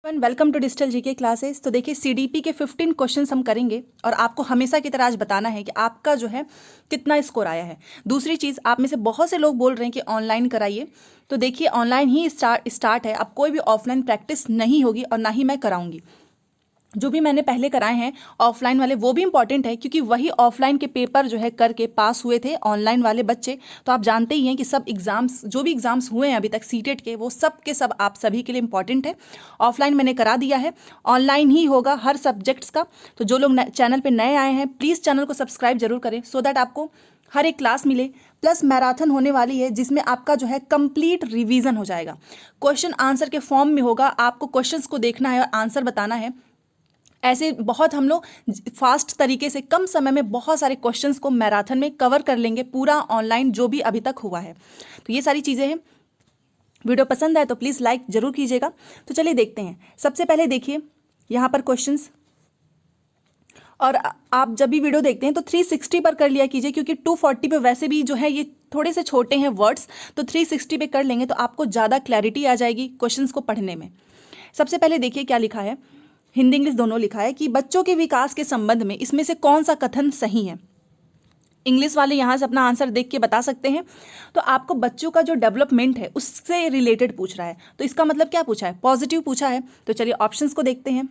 Welcome to digital GK classes. तो देखिए CDP के 15 क्वेश्चंस हम करेंगे और आपको हमेशा की तरह आज बताना है कि आपका जो है कितना स्कोर आया है। दूसरी चीज़, आप में से बहुत से लोग बोल रहे हैं कि ऑनलाइन कराइए, तो देखिए ऑनलाइन ही स्टार्ट है। अब कोई भी ऑफलाइन प्रैक्टिस नहीं होगी और ना ही मैं कराऊंगी। जो भी मैंने पहले कराए हैं ऑफलाइन वाले वो भी इंपॉर्टेंट है, क्योंकि वही ऑफलाइन के पेपर जो है करके पास हुए थे ऑनलाइन वाले बच्चे। तो आप जानते ही हैं कि सब एग्जाम्स, जो भी एग्जाम्स हुए हैं अभी तक सीटेट के, वो सब के सब आप सभी के लिए इंपॉर्टेंट है। ऑफलाइन मैंने करा दिया है, ऑनलाइन ही होगा हर सब्जेक्ट्स का। तो जो लोग चैनल पर नए आए हैं प्लीज़ चैनल को सब्सक्राइब जरूर करें, सो दैट आपको हर एक क्लास मिले। प्लस मैराथन होने वाली है जिसमें आपका जो है कंप्लीट रिवीजन हो जाएगा। क्वेश्चन आंसर के फॉर्म में होगा, आपको क्वेश्चंस को देखना है और आंसर बताना है। ऐसे बहुत हम लोग फास्ट तरीके से कम समय में बहुत सारे क्वेश्चंस को मैराथन में कवर कर लेंगे, पूरा ऑनलाइन जो भी अभी तक हुआ है। तो ये सारी चीज़ें हैं। वीडियो पसंद आए तो प्लीज़ लाइक जरूर कीजिएगा। तो चलिए देखते हैं। सबसे पहले देखिए यहाँ पर क्वेश्चंस, और आप जब भी वीडियो देखते हैं तो 360 पर कर लिया कीजिए, क्योंकि 240 पे वैसे भी जो है ये थोड़े से छोटे हैं वर्ड्स, तो 360 पे कर लेंगे तो आपको ज़्यादा क्लैरिटी आ जाएगी क्वेश्चंस को पढ़ने में। सबसे पहले देखिए क्या लिखा है, हिंदी इंग्लिश दोनों लिखा है कि बच्चों के विकास के संबंध में इसमें से कौन सा कथन सही है। इंग्लिश वाले यहाँ से अपना आंसर देख के बता सकते हैं। तो आपको बच्चों का जो डेवलपमेंट है उससे रिलेटेड पूछ रहा है, तो इसका मतलब क्या पूछा है, पॉजिटिव पूछा है। तो चलिए ऑप्शंस को देखते हैं।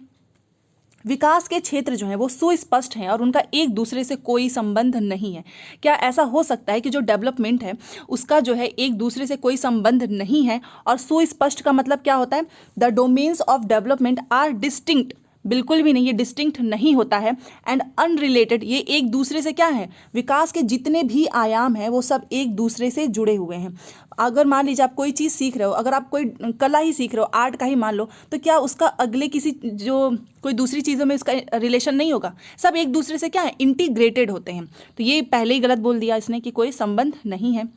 विकास के क्षेत्र जो है वो सुस्पष्ट हैं और उनका एक दूसरे से कोई संबंध नहीं है। क्या ऐसा हो सकता है कि जो डेवलपमेंट है उसका जो है एक दूसरे से कोई संबंध नहीं है? और सुस्पष्ट का मतलब क्या होता है, the domains of development are distinct. बिल्कुल भी नहीं, ये डिस्टिंक्ट नहीं होता है। एंड अनरिलेटेड, ये एक दूसरे से क्या है, विकास के जितने भी आयाम हैं वो सब एक दूसरे से जुड़े हुए हैं। अगर मान लीजिए आप कोई चीज़ सीख रहे हो, अगर आप कोई कला ही सीख रहे हो, आर्ट का ही मान लो, तो क्या उसका अगले किसी जो कोई दूसरी चीज़ों में इसका रिलेशन नहीं होगा? सब एक दूसरे से क्या है, इंटीग्रेटेड होते हैं। तो ये पहले ही गलत बोल दिया इसने कि कोई संबंध नहीं है।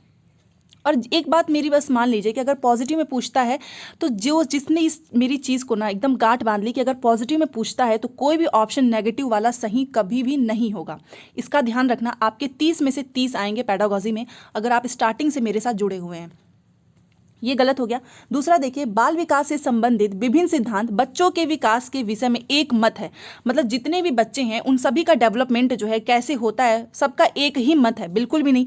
और एक बात मेरी बस मान लीजिए कि अगर पॉजिटिव में पूछता है तो जो जिसने इस मेरी चीज़ को ना एकदम गांठ बांध ली कि अगर पॉजिटिव में पूछता है तो कोई भी ऑप्शन नेगेटिव वाला सही कभी भी नहीं होगा। इसका ध्यान रखना। आपके 30 में से 30 आएंगे पेडागॉजी में, अगर आप स्टार्टिंग से मेरे साथ जुड़े हुए हैं। ये गलत हो गया। दूसरा देखिए, बाल विकास से संबंधित विभिन्न सिद्धांत बच्चों के विकास के विषय में एक मत है। मतलब जितने भी बच्चे हैं उन सभी का डेवलपमेंट जो है कैसे होता है, सबका एक ही मत है, बिल्कुल भी नहीं।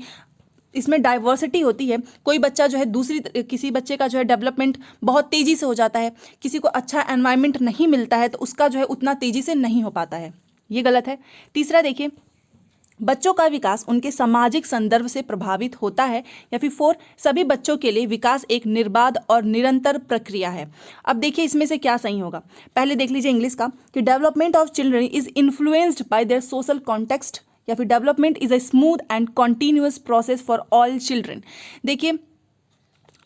इसमें डाइवर्सिटी होती है। कोई बच्चा जो है किसी बच्चे का जो है डेवलपमेंट बहुत तेज़ी से हो जाता है, किसी को अच्छा एनवायरनमेंट नहीं मिलता है तो उसका जो है उतना तेज़ी से नहीं हो पाता है। ये गलत है। तीसरा देखिए, बच्चों का विकास उनके सामाजिक संदर्भ से प्रभावित होता है। या फिर 4, सभी बच्चों के लिए विकास एक निर्बाध और निरंतर प्रक्रिया है। अब देखिए इसमें से क्या सही होगा। पहले देख लीजिए इंग्लिश का कि development of children is influenced by their social context, या फिर development is a smooth and continuous process for all children. देखिए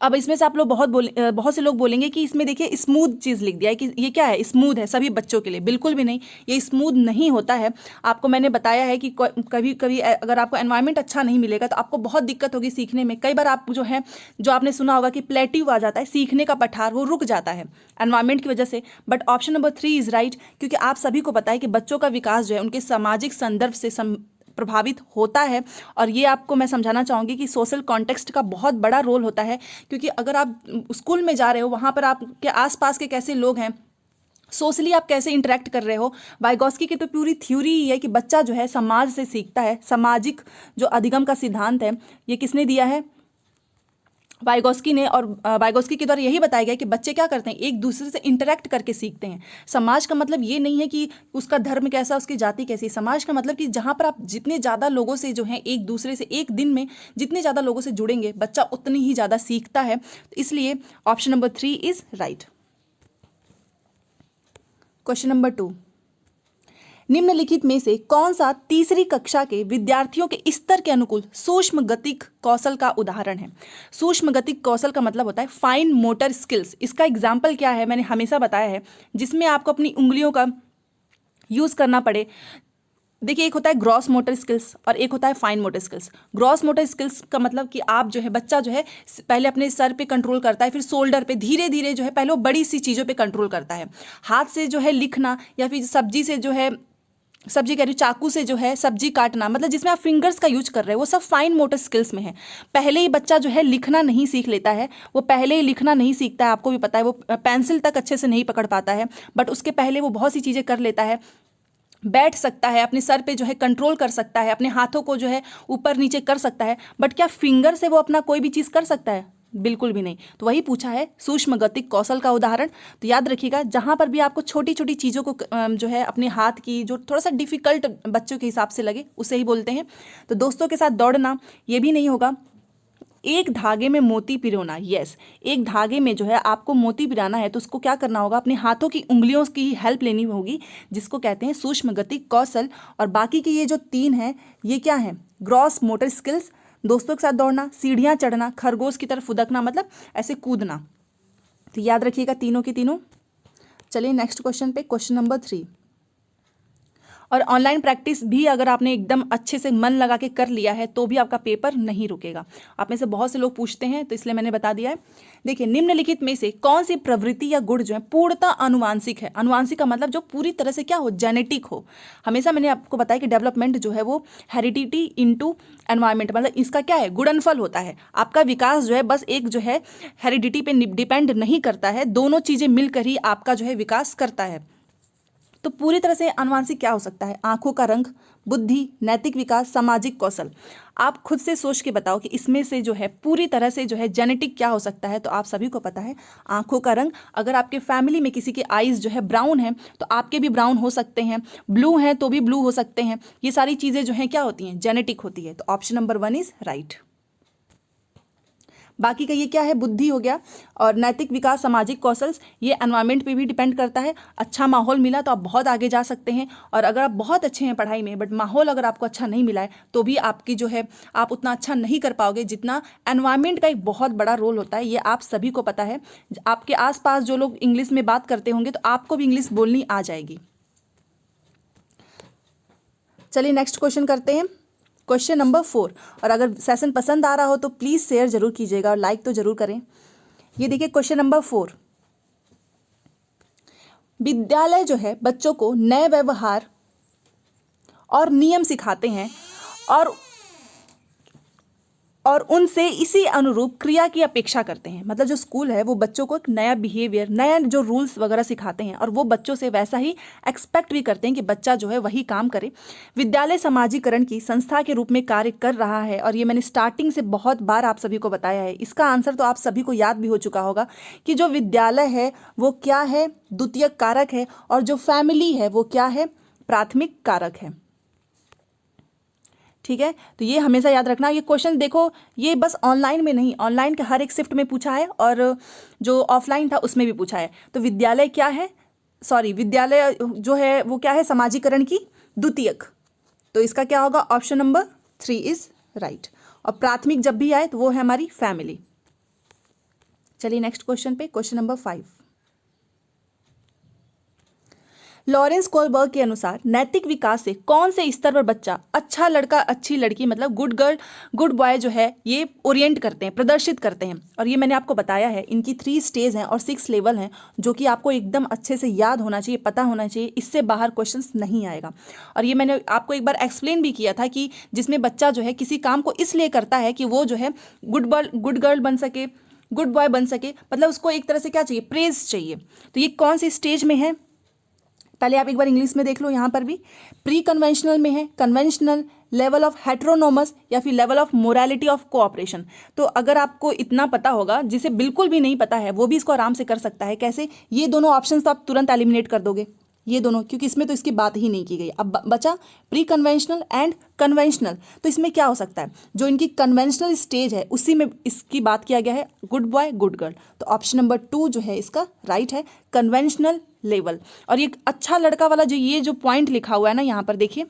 अब इसमें से आप लोग बहुत से लोग बोलेंगे कि इसमें देखिए स्मूथ चीज़ लिख दिया है कि ये क्या है, स्मूथ है सभी बच्चों के लिए। बिल्कुल भी नहीं, ये स्मूथ नहीं होता है। आपको मैंने बताया है कि कभी कभी अगर आपको एनवायरनमेंट अच्छा नहीं मिलेगा तो आपको बहुत दिक्कत होगी सीखने में। कई बार आप जो है, जो आपने सुना होगा कि प्लेट्यू आ जाता है, सीखने का पठार वो रुक जाता है एनवायरनमेंट की वजह से। But option number 3 is right, क्योंकि आप सभी को पता है कि बच्चों का विकास जो है उनके सामाजिक संदर्भ से प्रभावित होता है। और ये आपको मैं समझाना चाहूँगी कि सोशल कॉन्टेक्स्ट का बहुत बड़ा रोल होता है, क्योंकि अगर आप स्कूल में जा रहे हो वहाँ पर आपके आसपास के कैसे लोग हैं, सोशली आप कैसे इंटरेक्ट कर रहे हो। वाइगॉस्की की तो पूरी थ्योरी ही है कि बच्चा जो है समाज से सीखता है। सामाजिक जो अधिगम का सिद्धांत है ये किसने दिया है, वाइगॉस्की ने। और वाइगॉस्की के द्वारा यही बताया गया कि बच्चे क्या करते हैं, एक दूसरे से इंटरेक्ट करके सीखते हैं। समाज का मतलब ये नहीं है कि उसका धर्म कैसा, उसकी जाति कैसी। समाज का मतलब कि जहाँ पर आप जितने ज़्यादा लोगों से जो है एक दूसरे से एक दिन में जितने ज़्यादा लोगों से जुड़ेंगे बच्चा उतनी ही ज़्यादा सीखता है। तो इसलिए option number 3 is right. Question number 2, निम्नलिखित में से कौन सा तीसरी कक्षा के विद्यार्थियों के स्तर के अनुकूल सूक्ष्म गतिक कौशल का उदाहरण है। सूक्ष्म गतिक कौशल का मतलब होता है फाइन मोटर स्किल्स। इसका एग्जाम्पल क्या है, मैंने हमेशा बताया है, जिसमें आपको अपनी उंगलियों का यूज़ करना पड़े। देखिए एक होता है ग्रॉस मोटर स्किल्स और एक होता है fine motor skills. Gross motor skills का मतलब कि आप जो है, बच्चा जो है पहले अपने सर पे कंट्रोल करता है, फिर शोल्डर पे, धीरे धीरे जो है पहले वो बड़ी सी चीज़ों पे कंट्रोल करता है। हाथ से जो है लिखना या फिर सब्जी से जो है सब्जी कह रही हूँ, चाकू से जो है सब्जी काटना, मतलब जिसमें आप फिंगर्स का यूज कर रहे हो, वो सब फाइन मोटर स्किल्स में है। पहले ही बच्चा जो है लिखना नहीं सीख लेता है, वो पहले ही लिखना नहीं सीखता है, आपको भी पता है, वो पेंसिल तक अच्छे से नहीं पकड़ पाता है, बट उसके पहले वो बहुत सी चीज़ें कर लेता है, बैठ सकता है, अपने सर पे जो है कंट्रोल कर सकता है, अपने हाथों को जो है ऊपर नीचे कर सकता है, बट क्या फिंगर से वो अपना कोई भी चीज़ कर सकता है? बिल्कुल भी नहीं। तो वही पूछा है सूक्ष्म गतिक कौशल का उदाहरण। तो याद रखिएगा, जहां पर भी आपको छोटी छोटी चीज़ों को जो है अपने हाथ की, जो थोड़ा सा डिफिकल्ट बच्चों के हिसाब से लगे, उसे ही बोलते हैं। तो दोस्तों के साथ दौड़ना ये भी नहीं होगा। एक धागे में मोती पिरोना, यस, एक धागे में जो है आपको मोती पिराना है, तो उसको क्या करना होगा, अपने हाथों की उंगलियों की हेल्प लेनी होगी, जिसको कहते हैं सूक्ष्म गतिक कौशल। और बाकी के ये जो 3 हैं, ये क्या है, ग्रॉस मोटर स्किल्स। दोस्तों के साथ दौड़ना, सीढ़ियाँ चढ़ना, खरगोश की तरफ फुदकना, मतलब ऐसे कूदना। तो याद रखिएगा तीनों की तीनों। चलिए नेक्स्ट क्वेश्चन पे, क्वेश्चन नंबर 3। और ऑनलाइन प्रैक्टिस भी अगर आपने एकदम अच्छे से मन लगा के कर लिया है तो भी आपका पेपर नहीं रुकेगा। आप में से बहुत से लोग पूछते हैं, तो इसलिए मैंने बता दिया है। देखिए, निम्नलिखित में से कौन सी प्रवृत्ति या गुण जो है पूर्णतः अनुवांशिक है? अनुवांशिक का मतलब जो पूरी तरह से क्या हो, जेनेटिक हो। हमेशा मैंने आपको बताया कि डेवलपमेंट जो है वो हेरिडिटी इनटू एनवायरमेंट, मतलब इसका क्या है, गुणनफल होता है। आपका विकास जो है बस एक जो है हेरिडिटी पे डिपेंड नहीं करता है, दोनों चीजें मिलकर ही आपका जो है विकास करता है। तो पूरी तरह से आनुवांशिक क्या हो सकता है? आंखों का रंग, बुद्धि, नैतिक विकास, सामाजिक कौशल। आप खुद से सोच के बताओ कि इसमें से जो है पूरी तरह से जो है जेनेटिक क्या हो सकता है? तो आप सभी को पता है, आंखों का रंग। अगर आपके फैमिली में किसी के आईज जो है ब्राउन है, तो आपके भी ब्राउन हो सकते हैं, ब्लू हैं तो भी ब्लू हो सकते हैं। ये सारी चीज़ें जो हैं क्या होती हैं, जेनेटिक होती है। तो ऑप्शन नंबर 1 इज राइट। बाकी का ये क्या है, बुद्धि हो गया, और नैतिक विकास, सामाजिक कौशल, ये एनवायरनमेंट पे भी डिपेंड करता है। अच्छा माहौल मिला तो आप बहुत आगे जा सकते हैं, और अगर आप बहुत अच्छे हैं पढ़ाई में बट माहौल अगर आपको अच्छा नहीं मिला है तो भी आपकी जो है आप उतना अच्छा नहीं कर पाओगे जितना एनवायरनमेंट का एक बहुत बड़ा रोल होता है। ये आप सभी को पता है। आपके आसपास जो लोग इंग्लिश में बात करते होंगे तो आपको भी इंग्लिश बोलनी आ जाएगी। चलिए नेक्स्ट क्वेश्चन करते हैं, क्वेश्चन नंबर 4। और अगर सेशन पसंद आ रहा हो तो प्लीज़ शेयर जरूर कीजिएगा और लाइक तो जरूर करें। ये देखिए क्वेश्चन नंबर 4। विद्यालय जो है बच्चों को नए व्यवहार और नियम सिखाते हैं, और उनसे इसी अनुरूप क्रिया की अपेक्षा करते हैं। मतलब जो स्कूल है वो बच्चों को एक नया बिहेवियर, नया जो रूल्स वगैरह सिखाते हैं, और वो बच्चों से वैसा ही एक्सपेक्ट भी करते हैं कि बच्चा जो है वही काम करे। विद्यालय समाजीकरण की संस्था के रूप में कार्य कर रहा है, और ये मैंने स्टार्टिंग से बहुत बार आप सभी को बताया है। इसका आंसर तो आप सभी को याद भी हो चुका होगा कि जो विद्यालय है वो क्या है, द्वितीयक कारक है, और जो फैमिली है वो क्या है, प्राथमिक कारक है। ठीक है, तो ये हमेशा याद रखना। ये क्वेश्चन देखो, ये बस ऑनलाइन में नहीं, ऑनलाइन के हर एक शिफ्ट में पूछा है, और जो ऑफलाइन था उसमें भी पूछा है। तो विद्यालय क्या है, सॉरी, विद्यालय जो है वो क्या है, समाजीकरण की द्वितीयक। तो इसका क्या होगा, ऑप्शन नंबर 3 इज राइट। और प्राथमिक जब भी आए तो वो है हमारी फैमिली। चलिए नेक्स्ट क्वेश्चन पे, क्वेश्चन नंबर 5। लॉरेंस कोलबर्ग के अनुसार नैतिक विकास से कौन से स्तर पर बच्चा अच्छा लड़का अच्छी लड़की, मतलब गुड गर्ल गुड बॉय जो है ये ओरिएंट करते हैं, प्रदर्शित करते हैं। और ये मैंने आपको बताया है, इनकी 3 स्टेज हैं और 6 लेवल हैं, जो कि आपको एकदम अच्छे से याद होना चाहिए, पता होना चाहिए, इससे बाहर क्वेश्चंस नहीं आएगा। और ये मैंने आपको एक बार एक्सप्लेन भी किया था कि जिसमें बच्चा जो है किसी काम को इसलिए करता है कि वो जो है गुड गर्ल बन सके, गुड बॉय बन सके, मतलब उसको एक तरह से क्या चाहिए, प्रेज चाहिए। तो ये कौन सी स्टेज में है, पहले आप एक बार इंग्लिश में देख लो। यहाँ पर भी प्री कन्वेंशनल में है, कन्वेंशनल, लेवल ऑफ हेट्रोनोमस, या फिर level of morality of cooperation. तो अगर आपको इतना पता होगा, जिसे बिल्कुल भी नहीं पता है वो भी इसको आराम से कर सकता है। कैसे, ये दोनों ऑप्शंस तो आप तुरंत एलिमिनेट कर दोगे, ये दोनों, क्योंकि इसमें तो इसकी बात ही नहीं की गई। अब बचा प्री कन्वेंशनल एंड कन्वेंशनल। तो इसमें क्या हो सकता है, जो इनकी कन्वेंशनल स्टेज है उसी में इसकी बात किया गया है, गुड बॉय गुड गर्ल। तो ऑप्शन नंबर 2 जो है इसका राइट है, कन्वेंशनल लेवल। और ये अच्छा लड़का वाला जो ये जो पॉइंट लिखा हुआ है ना, यहाँ पर देखिए,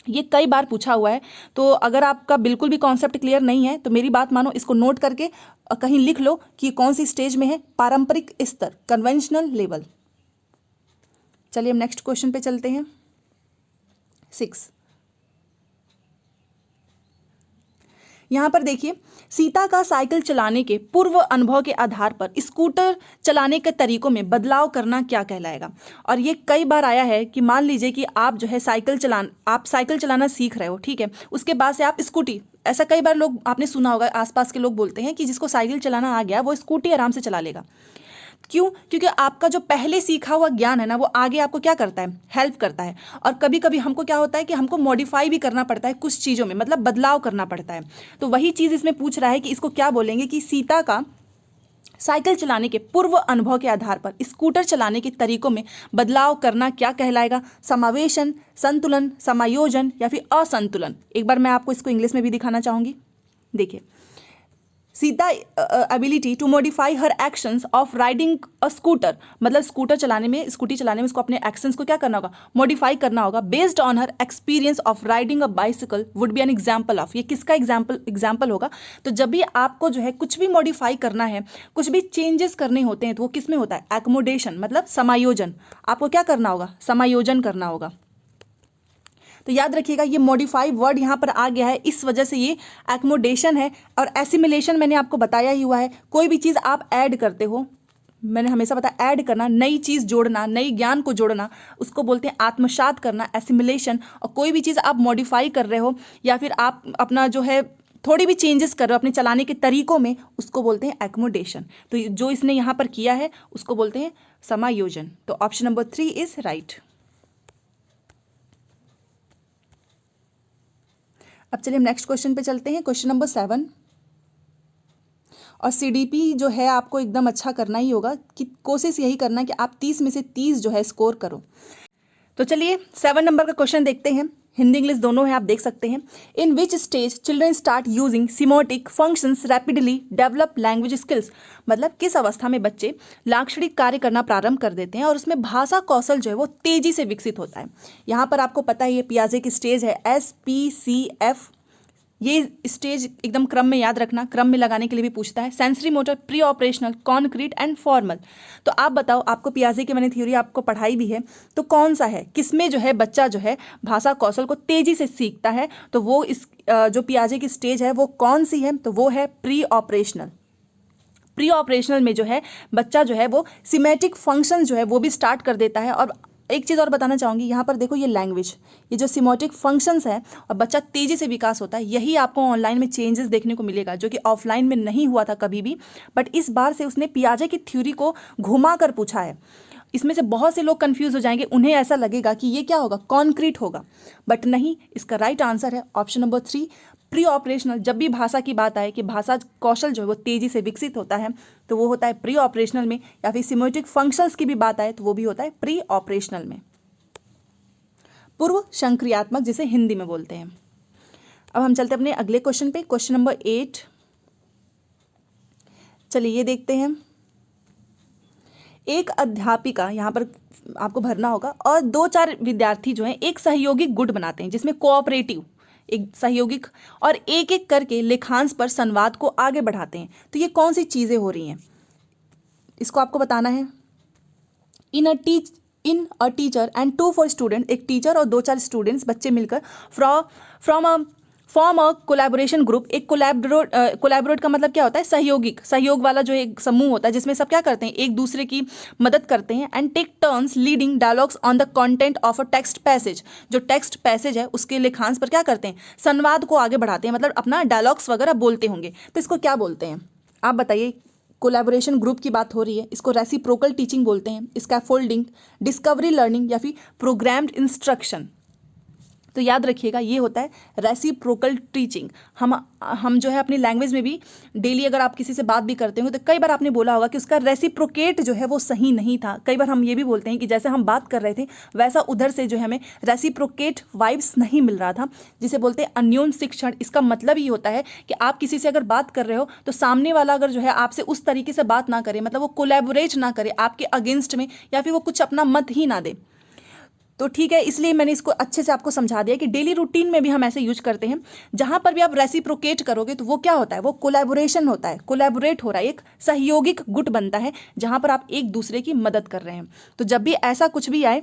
ये कई बार पूछा हुआ है। तो अगर आपका बिल्कुल भी कॉन्सेप्ट क्लियर नहीं है तो मेरी बात मानो, इसको नोट करके कहीं लिख लो कि कौन सी स्टेज में है, पारंपरिक स्तर, कन्वेंशनल लेवल। चलिए हम नेक्स्ट क्वेश्चन पे चलते हैं, 6। यहाँ पर देखिए, सीता का साइकिल चलाने के पूर्व अनुभव के आधार पर स्कूटर चलाने के तरीकों में बदलाव करना क्या कहलाएगा। और ये कई बार आया है कि मान लीजिए कि आप जो है आप साइकिल चलाना सीख रहे हो, ठीक है, उसके बाद से आप स्कूटी, ऐसा कई बार लोग आपने सुना होगा, आसपास के लोग बोलते हैं कि जिसको साइकिल चलाना आ गया वो स्कूटी आराम से चला लेगा। क्यों? क्योंकि आपका जो पहले सीखा हुआ ज्ञान है ना, वो आगे आपको क्या करता है, हेल्प करता है। और कभी कभी हमको क्या होता है कि हमको मॉडिफाई भी करना पड़ता है कुछ चीज़ों में, मतलब बदलाव करना पड़ता है। तो वही चीज़ इसमें पूछ रहा है कि इसको क्या बोलेंगे कि सीता का साइकिल चलाने के पूर्व अनुभव के आधार पर स्कूटर चलाने के तरीकों में बदलाव करना क्या कहलाएगा। समावेशन, संतुलन, समायोजन या फिर असंतुलन। एक बार मैं आपको इसको इंग्लिश में भी दिखाना चाहूँगी। देखिए, Sita ability to modify her actions of riding a scooter, मतलब स्कूटी चलाने में उसको अपने एक्शंस को क्या करना होगा, मॉडिफाई करना होगा। Based on her experience of riding a bicycle would be an example of. ये किसका एग्जाम्पल होगा। तो जब भी आपको जो है कुछ भी मॉडिफाई करना है, कुछ भी चेंजेस करने होते हैं, तो वो किस में होता है, एकोमोडेशन, मतलब समायोजन। आपको क्या करना होगा, समायोजन करना होगा। तो याद रखिएगा, ये मॉडिफाई वर्ड यहाँ पर आ गया है, इस वजह से ये एकोमोडेशन है। और एसिमिलेशन मैंने आपको बताया ही हुआ है, कोई भी चीज़ आप ऐड करते हो, मैंने हमेशा बताया, ऐड करना, नई चीज़ जोड़ना, नई ज्ञान को जोड़ना, उसको बोलते हैं आत्मसात करना, एसिमिलेशन। और कोई भी चीज़ आप मॉडिफाई कर रहे हो या फिर आप अपना जो है थोड़ी भी चेंजेस कर रहे हो अपने चलाने के तरीकों में, उसको बोलते हैं एकोमोडेशन। तो जो इसने यहाँ पर किया है उसको बोलते हैं समायोजन। तो ऑप्शन नंबर 3 इज राइट। अब चलिए हम नेक्स्ट क्वेश्चन पे चलते हैं, क्वेश्चन नंबर 7। और सीडीपी जो है आपको एकदम अच्छा करना ही होगा, कि कोशिश यही करना है कि आप 30 में से 30 जो है स्कोर करो। तो चलिए 7 नंबर का क्वेश्चन देखते हैं, हिंदी इंग्लिश दोनों है, आप देख सकते हैं। In which stage children start using semiotic functions rapidly develop language skills, मतलब किस अवस्था में बच्चे लाक्षणिक कार्य करना प्रारंभ कर देते हैं और उसमें भाषा कौशल जो है वो तेजी से विकसित होता है। यहाँ पर आपको पता है ये पियाजे की स्टेज है, SPCF। ये स्टेज एकदम क्रम में याद रखना, क्रम में लगाने के लिए भी पूछता है। Sensory motor, pre operational, concrete and formal. तो आप बताओ, आपको पियाजे की मैंने थ्योरी आपको पढ़ाई भी है, तो कौन सा है, किसमें जो है बच्चा जो है भाषा कौशल को तेजी से सीखता है। तो वो इस जो पियाजे की स्टेज है वो कौन सी है, तो वो है प्री ऑपरेशनल। प्री ऑपरेशनल में जो है बच्चा जो है वो सिमेटिक फंक्शन जो है वो भी स्टार्ट कर देता है। और एक चीज़ और बताना चाहूँगी, यहाँ पर देखो ये लैंग्वेज, ये जो सिमोटिक फंक्शंस है और बच्चा तेज़ी से विकास होता है, यही आपको ऑनलाइन में चेंजेस देखने को मिलेगा, जो कि ऑफलाइन में नहीं हुआ था कभी भी। बट इस बार से उसने पियाजे की थ्योरी को घुमा कर पूछा है। इसमें से बहुत से लोग कंफ्यूज हो जाएंगे, उन्हें ऐसा लगेगा कि ये क्या होगा, कॉन्क्रीट होगा, बट नहीं। इसका राइट आंसर है ऑप्शन नंबर 3 प्री ऑपरेशनल। जब भी भाषा की बात आए कि भाषा कौशल जो है वो तेजी से विकसित होता है, तो वो होता है प्री ऑपरेशनल में। या फिर सिमेटिक फंक्शंस की भी बात आए तो वो भी होता है प्री ऑपरेशनल में। पूर्व संक्रियात्मक जिसे हिंदी में बोलते हैं। अब हम चलते हैं अपने अगले क्वेश्चन पे, क्वेश्चन नंबर 8। चलिए ये देखते हैं। एक अध्यापिका, यहाँ पर आपको भरना होगा, और 2-4 विद्यार्थी जो हैं एक सहयोगी गुट बनाते हैं, जिसमें कोऑपरेटिव, एक सहयोगिक, और एक एक करके लेखांश पर संवाद को आगे बढ़ाते हैं। तो ये कौन सी चीज़ें हो रही हैं, इसको आपको बताना है। इन अ टीचर एंड 2-4 स्टूडेंट, एक टीचर और 2-4 स्टूडेंट्स, बच्चे मिलकर फॉर्म अ कोलैबोरेशन ग्रुप। एक कोलैबोरेट का मतलब क्या होता है, सहयोग वाला जो एक समूह होता है, जिसमें सब क्या करते हैं, एक दूसरे की मदद करते हैं। And take turns leading dialogues on the content of a text passage, जो टेक्स्ट पैसेज है उसके लेखांश पर क्या करते हैं, संवाद को आगे बढ़ाते हैं, मतलब अपना डायलॉग्स वगैरह बोलते होंगे। तो इसको क्या बोलते हैं, आप बताइए। कोलैबोरेशन ग्रुप की बात हो रही है, इसको रेसिप्रोकल टीचिंग बोलते हैं, स्कैफोल्डिंग, डिस्कवरी लर्निंग या फिर प्रोग्राम्ड इंस्ट्रक्शन। तो याद रखिएगा ये होता है रेसिप्रोकल टीचिंग। हम जो है अपनी लैंग्वेज में भी डेली अगर आप किसी से बात भी करते होंगे तो कई बार आपने बोला होगा कि उसका रेसिप्रोकेट जो है वो सही नहीं था। कई बार हम ये भी बोलते हैं कि जैसे हम बात कर रहे थे वैसा उधर से जो है हमें रेसिप्रोकेट वाइब्स नहीं मिल रहा था, जिसे बोलते हैं अन्योन शिक्षण। इसका मतलब ये होता है कि आप किसी से अगर बात कर रहे हो तो सामने वाला अगर जो है आपसे उस तरीके से बात ना करे, मतलब वो कोलैबोरेट ना करे आपके अगेंस्ट में, या फिर वो कुछ अपना मत ही ना दे। तो ठीक है, इसलिए मैंने इसको अच्छे से आपको समझा दिया कि डेली रूटीन में भी हम ऐसे यूज करते हैं। जहां पर भी आप रेसिप्रोकेट करोगे तो वो क्या होता है, वो कोलैबोरेशन होता है, कोलैबोरेट हो रहा है, एक सहयोगिक गुट बनता है जहां पर आप एक दूसरे की मदद कर रहे हैं। तो जब भी ऐसा कुछ भी आए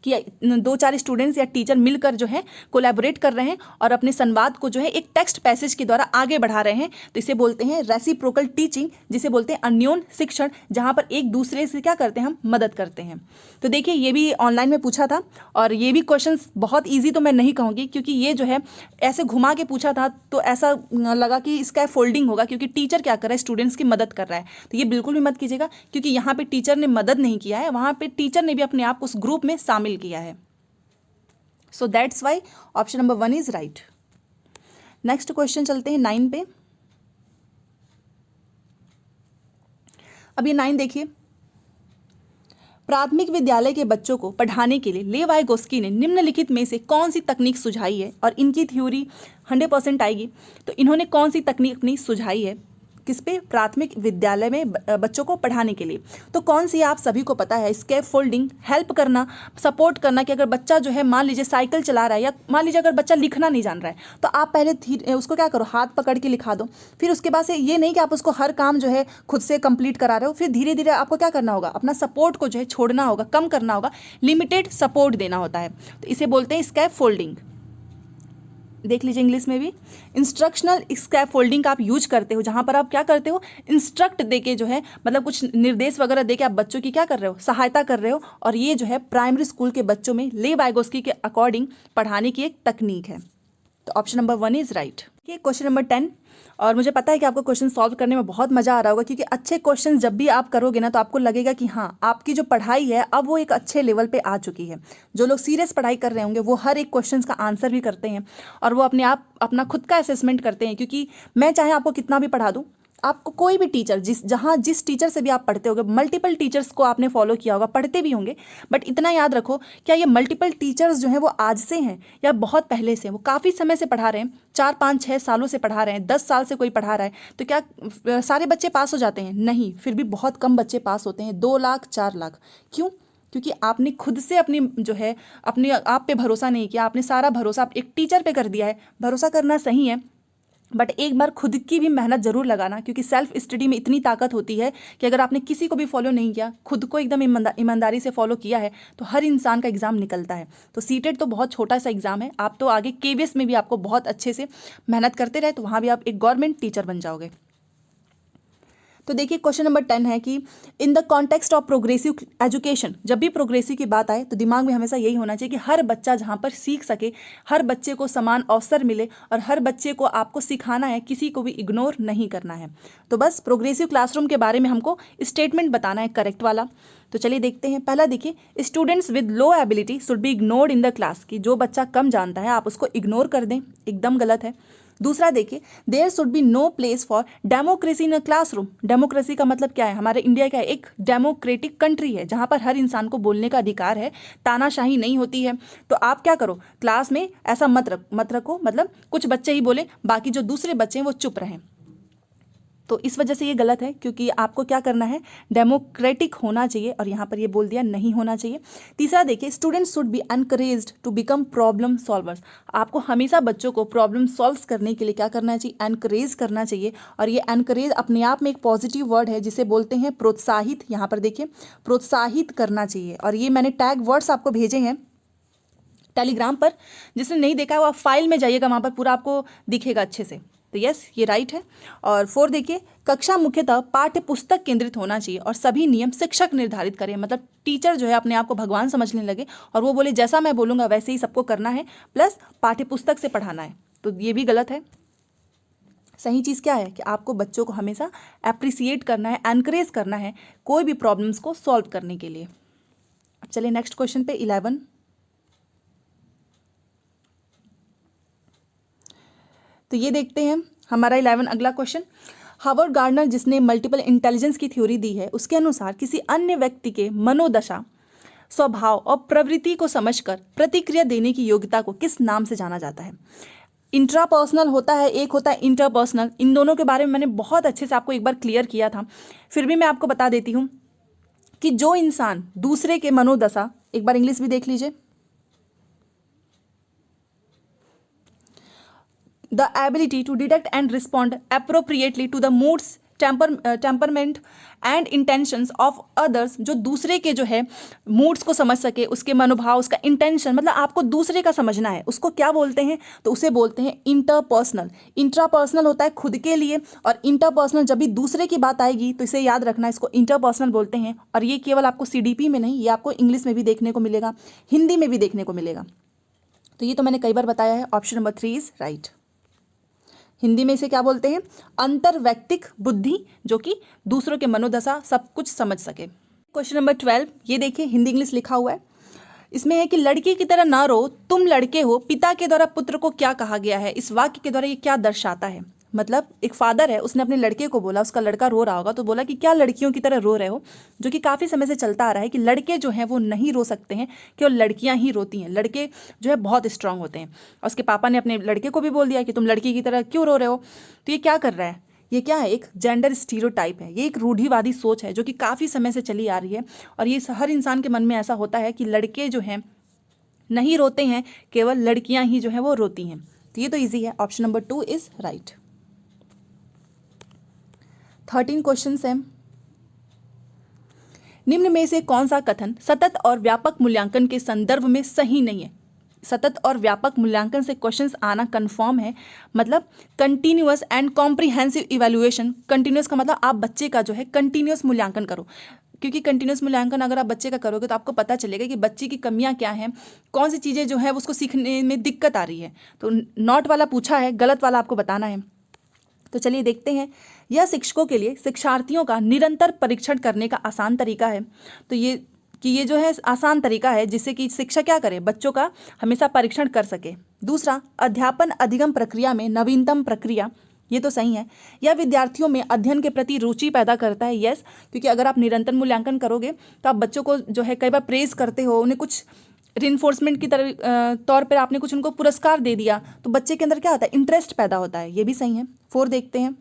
कि 2-4 स्टूडेंट्स या टीचर मिलकर जो है कोलैबोरेट कर रहे हैं और अपने संवाद को जो है एक टेक्स्ट पैसेज के द्वारा आगे बढ़ा रहे हैं, तो इसे बोलते हैं रेसिप्रोकल टीचिंग, जिसे बोलते हैं अन्योन शिक्षण, जहां पर एक दूसरे से क्या करते हैं, हम मदद करते हैं। तो देखिए ये भी ऑनलाइन में पूछा था और ये भी क्वेश्चन बहुत ईजी तो मैं नहीं कहूँगी, क्योंकि ये जो है ऐसे घुमा के पूछा था तो ऐसा लगा कि इसका फोल्डिंग होगा, क्योंकि टीचर क्या कर रहा है, स्टूडेंट्स की मदद कर रहा है। तो ये बिल्कुल भी मत कीजिएगा, क्योंकि यहाँ पे टीचर ने मदद नहीं किया है, वहाँ पे टीचर ने भी अपने आप उस ग्रुप में शामिल किया है। So that's why option number 1 is right. Next question चलते हैं 9 पे। अब ये 9 देखिए, प्राथमिक विद्यालय के बच्चों को पढ़ाने के लिए ले वाइगोस्की ने निम्नलिखित में से कौन सी तकनीक सुझाई है, और इनकी थ्योरी 100% आएगी। तो इन्होंने कौन सी तकनीक सुझाई है किस पे, प्राथमिक विद्यालय में बच्चों को पढ़ाने के लिए। तो कौन सी आप सभी को पता है, स्कैफ फोल्डिंग, हेल्प करना, सपोर्ट करना, कि अगर बच्चा जो है मान लीजिए साइकिल चला रहा है, या मान लीजिए अगर बच्चा लिखना नहीं जान रहा है, तो आप पहले उसको क्या करो, हाथ पकड़ के लिखा दो। फिर उसके बाद से ये नहीं कि आप उसको हर काम जो है खुद से कंप्लीट करा रहे हो, फिर धीरे धीरे आपको क्या करना होगा, अपना सपोर्ट को जो है छोड़ना होगा, कम करना होगा, लिमिटेड सपोर्ट देना होता है। तो इसे बोलते हैं स्कैफ फोल्डिंग। देख लीजिए इंग्लिश में भी इंस्ट्रक्शनल स्कैफ फोल्डिंग का आप यूज करते हो, जहां पर आप क्या करते हो, इंस्ट्रक्ट देके जो है मतलब कुछ निर्देश वगैरह देके आप बच्चों की क्या कर रहे हो, सहायता कर रहे हो। और ये जो है प्राइमरी स्कूल के बच्चों में ले वाइगोस्की के अकॉर्डिंग पढ़ाने की एक तकनीक है। तो option number 1 is right. Question number 10, और मुझे पता है कि आपको क्वेश्चन सॉल्व करने में बहुत मजा आ रहा होगा, क्योंकि अच्छे क्वेश्चन जब भी आप करोगे ना, तो आपको लगेगा कि हाँ आपकी जो पढ़ाई है अब वो एक अच्छे लेवल पे आ चुकी है। जो लोग सीरियस पढ़ाई कर रहे होंगे वो हर एक क्वेश्चन का आंसर भी करते हैं, और वो अपने आप अपना खुद का असेसमेंट करते हैं। क्योंकि मैं चाहे आपको कितना भी पढ़ा दूँ, आपको कोई भी टीचर जिस टीचर से भी आप पढ़ते होगे, मल्टीपल टीचर्स को आपने फॉलो किया होगा, पढ़ते भी होंगे, बट इतना याद रखो, क्या ये मल्टीपल टीचर्स जो हैं वो आज से हैं या बहुत पहले से हैं, वो काफ़ी समय से पढ़ा रहे हैं, 4-5-6 सालों से पढ़ा रहे हैं, 10 साल से कोई पढ़ा रहा है, तो क्या सारे बच्चे पास हो जाते हैं? नहीं, फिर भी बहुत कम बच्चे पास होते हैं, 2 लाख 4 लाख। क्यों? क्योंकि आपने खुद से अपनी जो है अपने आप पे भरोसा नहीं किया, आपने सारा भरोसा एक टीचर पे कर दिया है। भरोसा करना सही है, बट एक बार खुद की भी मेहनत जरूर लगाना, क्योंकि सेल्फ स्टडी में इतनी ताकत होती है कि अगर आपने किसी को भी फॉलो नहीं किया, खुद को एकदम ईमानदारी से फॉलो किया है, तो हर इंसान का एग्जाम निकलता है। तो सीटेट तो बहुत छोटा सा एग्जाम है, आप तो आगे केवीएस में भी आपको बहुत अच्छे से मेहनत करते रहे तो वहाँ भी आप एक गवर्नमेंट टीचर बन जाओगे। तो देखिए क्वेश्चन नंबर 10 है कि in the context of progressive education, जब भी प्रोग्रेसिव की बात आए तो दिमाग में हमेशा यही होना चाहिए कि हर बच्चा जहाँ पर सीख सके, हर बच्चे को समान अवसर मिले, और हर बच्चे को आपको सिखाना है, किसी को भी इग्नोर नहीं करना है। तो बस प्रोग्रेसिव क्लासरूम के बारे में हमको स्टेटमेंट बताना है करेक्ट वाला। तो चलिए देखते हैं। पहला देखिए, students with low ability should be ignored in the class, कि जो बच्चा कम जानता है आप उसको इग्नोर कर दें, एकदम गलत है। दूसरा देखिए, there should be no place for democracy in a classroom. Democracy का मतलब क्या है, हमारे इंडिया का एक डेमोक्रेटिक कंट्री है जहाँ पर हर इंसान को बोलने का अधिकार है, तानाशाही नहीं होती है। तो आप क्या करो, क्लास में ऐसा मत रखो, मतलब कुछ बच्चे ही बोले, बाकी जो दूसरे बच्चे हैं वो चुप रहें। तो इस वजह से ये गलत है, क्योंकि आपको क्या करना है, डेमोक्रेटिक होना चाहिए, और यहाँ पर ये बोल दिया नहीं होना चाहिए। तीसरा देखिए, students should be encouraged to become problem solvers. आपको हमेशा बच्चों को प्रॉब्लम सॉल्व करने के लिए क्या करना चाहिए, एनकरेज करना चाहिए। और ये एनकरेज अपने आप में एक पॉजिटिव वर्ड है, जिसे बोलते हैं प्रोत्साहित। यहाँ पर देखिए, प्रोत्साहित करना चाहिए। और ये मैंने टैग वर्ड्स आपको भेजे हैं टेलीग्राम पर, जिसने नहीं देखा है वो आप फाइल में जाइएगा, वहाँ पर पूरा आपको दिखेगा अच्छे से। तो यस, ये राइट है। और 4 देखिए, कक्षा मुख्यतः पाठ्य पुस्तक केंद्रित होना चाहिए और सभी नियम शिक्षक निर्धारित करें। मतलब टीचर जो है अपने आप को भगवान समझने लगे और वो बोले जैसा मैं बोलूँगा वैसे ही सबको करना है, प्लस पाठ्य पुस्तक से पढ़ाना है। तो ये भी गलत है। सही चीज़ क्या है कि आपको बच्चों को हमेशा अप्रिसिएट करना है, एनकरेज करना है कोई भी प्रॉब्लम्स को सॉल्व करने के लिए। अब चलिए नेक्स्ट क्वेश्चन पे 11। तो ये देखते हैं हमारा 11 अगला क्वेश्चन। हावर्ड गार्डनर, जिसने मल्टीपल इंटेलिजेंस की थ्योरी दी है, उसके अनुसार किसी अन्य व्यक्ति के मनोदशा, स्वभाव और प्रवृत्ति को समझकर प्रतिक्रिया देने की योग्यता को किस नाम से जाना जाता है। इंट्रापर्सनल होता है, एक होता है इंटरपर्सनल। इन दोनों के बारे में मैंने बहुत अच्छे से आपको एक बार क्लियर किया था, फिर भी मैं आपको बता देती हूँ कि जो इंसान दूसरे के मनोदशा, एक बार इंग्लिश भी देख लीजिए, the ability to detect and respond appropriately to the moods, temperament and intentions of others, जो दूसरे के जो है मूड्स को समझ सके, उसके मनोभाव, उसका इंटेंशन, मतलब आपको दूसरे का समझना है, उसको क्या बोलते हैं, तो उसे बोलते हैं इंटरपर्सनल। इंट्रापर्सनल होता है खुद के लिए, और इंटरपर्सनल जब भी दूसरे की बात आएगी तो इसे याद रखना, इसको इंटरपर्सनल बोलते हैं। और ये केवल आपको CDP में नहीं, ये आपको इंग्लिश में भी देखने को मिलेगा, हिंदी में भी देखने को मिलेगा। तो ये तो मैंने कई बार बताया है। Option number 3 is right. Hindi में इसे क्या बोलते हैं? अंतर्वैयक्तिक बुद्धि, जो कि दूसरों के मनोदशा सब कुछ समझ सके। क्वेश्चन नंबर 12, ये देखिए हिंदी इंग्लिश लिखा हुआ है। इसमें है कि लड़की की तरह ना रो, तुम लड़के हो, पिता के द्वारा पुत्र को क्या कहा गया है? इस वाक्य के द्वारा ये क्या दर्शाता है? मतलब एक फादर है, उसने अपने लड़के को बोला, उसका लड़का रो रहा होगा तो बोला कि क्या लड़कियों की तरह रो रहे हो, जो कि काफ़ी समय से चलता आ रहा है कि लड़के जो हैं वो नहीं रो सकते हैं, केवल लड़कियां ही रोती हैं। लड़के जो है बहुत स्ट्रांग होते हैं। और उसके पापा ने अपने लड़के को भी बोल दिया कि तुम लड़की की तरह क्यों रो रहे हो। तो ये क्या कर रहा है? ये क्या है? एक जेंडर स्टीरियोटाइप है। ये एक रूढ़िवादी सोच है जो कि काफ़ी समय से चली आ रही है, और ये हर इंसान के मन में ऐसा होता है कि लड़के जो हैं नहीं रोते हैं, केवल लड़कियां ही जो है वो रोती हैं। तो ये तो इजी है। Option number 2 is right. 13 question है। निम्न में से कौन सा कथन सतत और व्यापक मूल्यांकन के संदर्भ में सही नहीं है? सतत और व्यापक मूल्यांकन से क्वेश्चंस आना कंफर्म है। मतलब continuous and comprehensive evaluation. Continuous का मतलब आप बच्चे का जो है कंटिन्यूअस मूल्यांकन करो, क्योंकि कंटिन्यूअस मूल्यांकन अगर आप बच्चे का करोगे तो आपको पता चलेगा कि बच्चे की कमियां क्या हैं, कौन सी चीज़ें जो है उसको सीखने में दिक्कत आ रही है। तो नॉट वाला पूछा है, गलत वाला आपको बताना है। तो चलिए देखते हैं। यह शिक्षकों के लिए शिक्षार्थियों का निरंतर परीक्षण करने का आसान तरीका है। तो ये जो है आसान तरीका है जिससे कि शिक्षक क्या करे, बच्चों का हमेशा परीक्षण कर सके। दूसरा, अध्यापन अधिगम प्रक्रिया में नवीनतम प्रक्रिया, ये तो सही है। यह विद्यार्थियों में अध्ययन के प्रति रुचि पैदा करता है। यस, क्योंकि अगर आप निरंतर मूल्यांकन करोगे तो आप बच्चों को जो है कई बार प्रेज करते हो, उन्हें कुछ रिइंफोर्समेंट की तरह तौर पर आपने कुछ उनको पुरस्कार दे दिया तो बच्चे के अंदर क्या होता है, इंटरेस्ट पैदा होता है। ये भी सही है। 4 देखते हैं।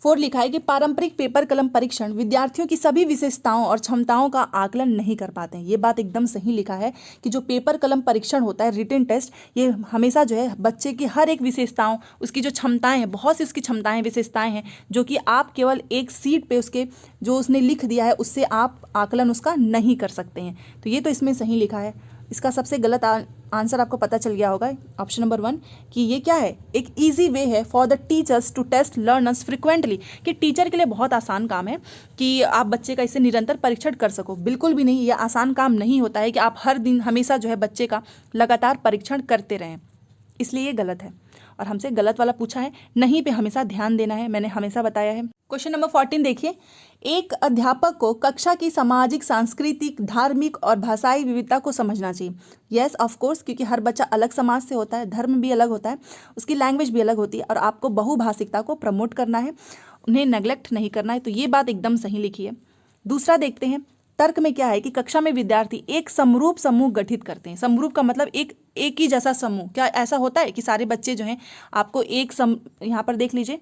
4 लिखा है कि पारंपरिक पेपर कलम परीक्षण विद्यार्थियों की सभी विशेषताओं और क्षमताओं का आकलन नहीं कर पाते हैं। ये बात एकदम सही लिखा है कि जो पेपर कलम परीक्षण होता है, रिटन टेस्ट, ये हमेशा जो है बच्चे की हर एक विशेषताओं, उसकी जो क्षमताएं हैं, बहुत सी उसकी क्षमताएं विशेषताएं हैं जो कि आप केवल एक सीट पे उसके जो उसने लिख दिया है उससे आप आकलन उसका नहीं कर सकते हैं। तो ये तो इसमें सही लिखा है। इसका सबसे गलत आंसर आपको पता चल गया होगा, ऑप्शन नंबर 1, कि ये क्या है, एक इजी वे है for the teachers to test learners frequently, कि टीचर के लिए बहुत आसान काम है कि आप बच्चे का इससे निरंतर परीक्षण कर सको। बिल्कुल भी नहीं, ये आसान काम नहीं होता है कि आप हर दिन हमेशा जो है बच्चे का लगातार परीक्षण करते रहें, इसलिए ये गलत है। और हमसे गलत वाला पूछा है, नहीं पे हमेशा ध्यान देना है, मैंने हमेशा बताया है। क्वेश्चन नंबर 14 देखिए। एक अध्यापक को कक्षा की सामाजिक, सांस्कृतिक, धार्मिक और भाषाई विविधता को समझना चाहिए। यस, ऑफ कोर्स, क्योंकि हर बच्चा अलग समाज से होता है, धर्म भी अलग होता है, उसकी लैंग्वेज भी अलग होती है, और आपको बहुभाषिकता को प्रमोट करना है, उन्हें नेग्लेक्ट नहीं करना है। तो ये बात एकदम सही लिखी है। दूसरा देखते हैं। तर्क में क्या है कि कक्षा में विद्यार्थी एक समरूप समूह गठित करते हैं। समरूप का मतलब एक ही जैसा समूह। क्या ऐसा होता है कि सारे बच्चे जो हैं आपको यहाँ पर देख लीजिए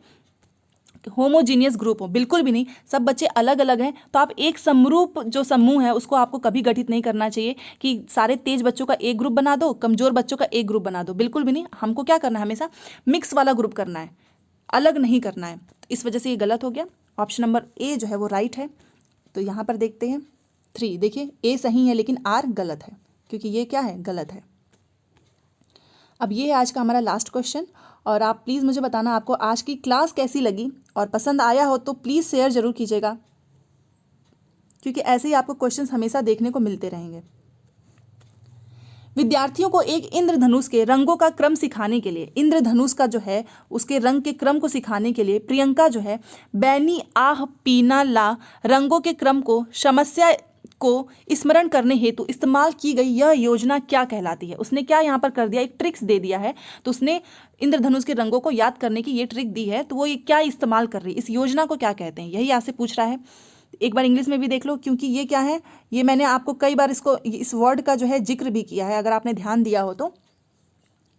होमोजीनियस ग्रुप हो? बिल्कुल भी नहीं, सब बच्चे अलग अलग हैं। तो आप एक समरूप जो समूह है उसको आपको कभी गठित नहीं करना चाहिए कि सारे तेज बच्चों का एक ग्रुप बना दो, कमजोर बच्चों का एक ग्रुप बना दो। बिल्कुल भी नहीं, हमको क्या करना है, हमेशा मिक्स वाला ग्रुप करना है, अलग नहीं करना है। इस वजह से ये गलत हो गया। ऑप्शन नंबर ए जो है वो राइट है। तो यहाँ पर देखते हैं 3, देखिए ए सही है लेकिन आर गलत है, क्योंकि ये क्या है, गलत है। अब ये है आज का हमारा लास्ट क्वेश्चन, और आप प्लीज़ मुझे बताना आपको आज की क्लास कैसी लगी, और पसंद आया हो तो प्लीज़ शेयर ज़रूर कीजिएगा, क्योंकि ऐसे ही आपको क्वेश्चंस हमेशा देखने को मिलते रहेंगे। विद्यार्थियों को एक इंद्रधनुष के रंगों का क्रम सिखाने के लिए, इंद्रधनुष का जो है उसके रंग के क्रम को सिखाने के लिए प्रियंका जो है बैनी, आह, पीना, ला रंगों के क्रम को समस्या को स्मरण करने हेतु इस्तेमाल की गई यह योजना क्या कहलाती है? उसने क्या यहाँ पर कर दिया, एक ट्रिक्स दे दिया है। तो उसने इंद्रधनुष के रंगों को याद करने की ये ट्रिक दी है, तो वो ये क्या इस्तेमाल कर रही है, इस योजना को क्या कहते हैं, यही आपसे पूछ रहा है। एक बार इंग्लिश में भी देख लो, क्योंकि ये क्या है, ये मैंने आपको कई बार इस वर्ड का जो है जिक्र भी किया है, अगर आपने ध्यान दिया हो तो।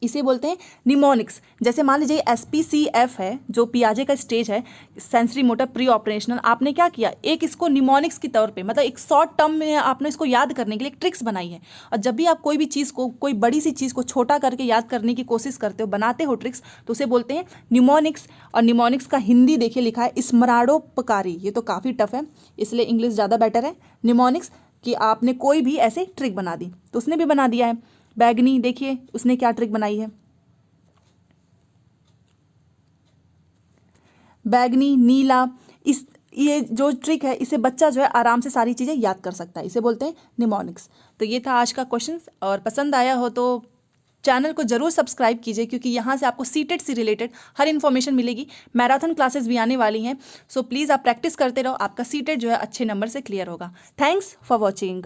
इसे बोलते हैं निमोनिक्स। जैसे मान लीजिए SPCF है जो पियाजे का स्टेज है, सेंसरी मोटर प्री ऑपरेशनल, आपने क्या किया, एक इसको निमोनिक्स की तौर पे, मतलब एक शॉर्ट टर्म में आपने इसको याद करने के लिए एक ट्रिक्स बनाई है। और जब भी आप कोई भी चीज़ को, कोई बड़ी सी चीज़ को छोटा करके याद करने की कोशिश करते हो, बनाते हो ट्रिक्स, तो उसे बोलते हैं निमोनिक्स। और निमोनिक्स का हिंदी देखिए लिखा है स्मराडोपकारी, ये तो काफ़ी टफ है इसलिए इंग्लिश ज़्यादा बेटर है। निमोनिक्स कि आपने कोई भी ऐसे ट्रिक बना दी, तो उसने भी बना दिया है। बैगनी देखिए उसने क्या ट्रिक बनाई है, बैगनी, नीला, इस ये जो ट्रिक है इसे बच्चा जो है आराम से सारी चीज़ें याद कर सकता है, इसे बोलते हैं निमोनिक्स। तो ये था आज का क्वेश्चन, और पसंद आया हो तो चैनल को जरूर सब्सक्राइब कीजिए, क्योंकि यहाँ से आपको सीटेट से रिलेटेड हर इन्फॉर्मेशन मिलेगी। मैराथन क्लासेस भी आने वाली हैं, सो प्लीज़ आप प्रैक्टिस करते रहो, आपका सीटेट जो है अच्छे नंबर से क्लियर होगा। Thanks for watching.